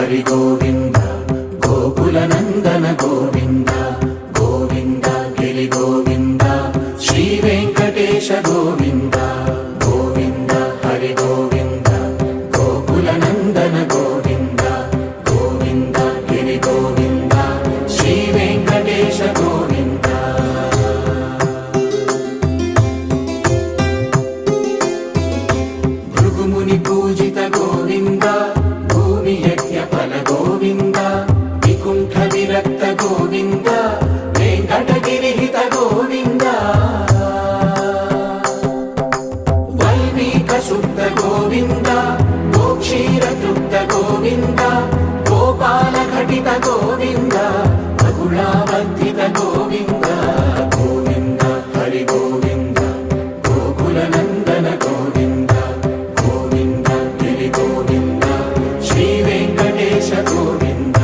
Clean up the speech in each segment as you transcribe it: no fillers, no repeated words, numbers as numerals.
హరి గోవింద గోకుల నందన గోవింద గోవింద గిరి గోవింద శ్రీ వెంకటేశ గోవింద గోవింద హరి గోవింద గోకుల నందన గోవింద గోవింద గిరి గోవింద శ్రీ వెంకటేశ గోవింద భృగుముని పూజిత గోవింద భూమి యజ్ఞ ఫల గోవింద వికుంఠ విరక్త గోవింద వెంకటగిరిహిత గోవింద వల్మీక శుద్ధ గోవింద గోక్షీర తృప్త గోవింద గోపాల ఘటిత గోవింద బహుళావర్ధిత గోవింద గోవింద హరి గోవింద గోకుల నందన గోవింద గోవింద గిరి గోవింద శ్రీ వెంకటేశ గోవింద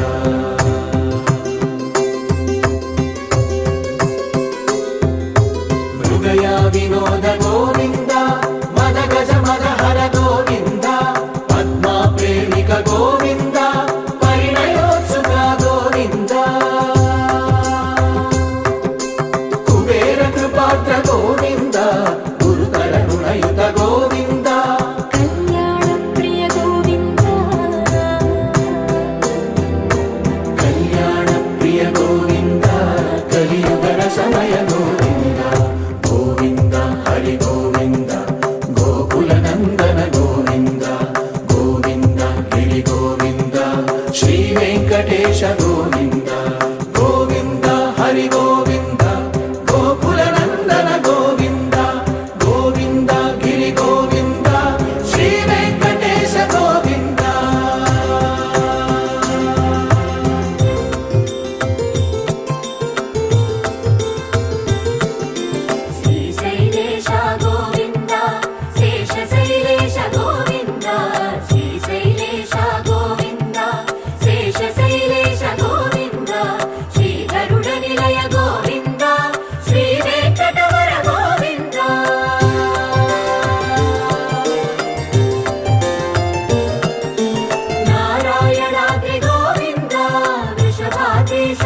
మృగయ వినోద గోవింద మద గజ మద హర గోవింద పద్మా ప్రేమిక గోవింద పరిణయోత్సుక గోవింద కుబేర కృపాత్ర గోవింద గురుతర రుణయుత గోవింద కళ్యాణ ప్రియ గోవింద కళ్యాణ ప్రియ గోవింద కలియుగ సమయ గోవింద గోవింద హరి గోవింద గోకుల నందన గోవింద గోవింద గిరి గోవింద శ్రీ వెంకటేశ గోవింద గోవింద హరి గోవింద గోకుల నందన గోవింద గోవింద గిరి గోవింద శ్రీ వెంకటేశ గోవింద శ్రీశైలేశ గోవింద శేషశైలేశ గోవింద శ్రీశైలేశ గోవింద శేషశైలేశ గోవింద శ్రీ గరుడ నిలయ గోవింద శ్రీ వెంకటవర గోవింద నారాయణాద్రి గోవింద వృషభాద్రీశ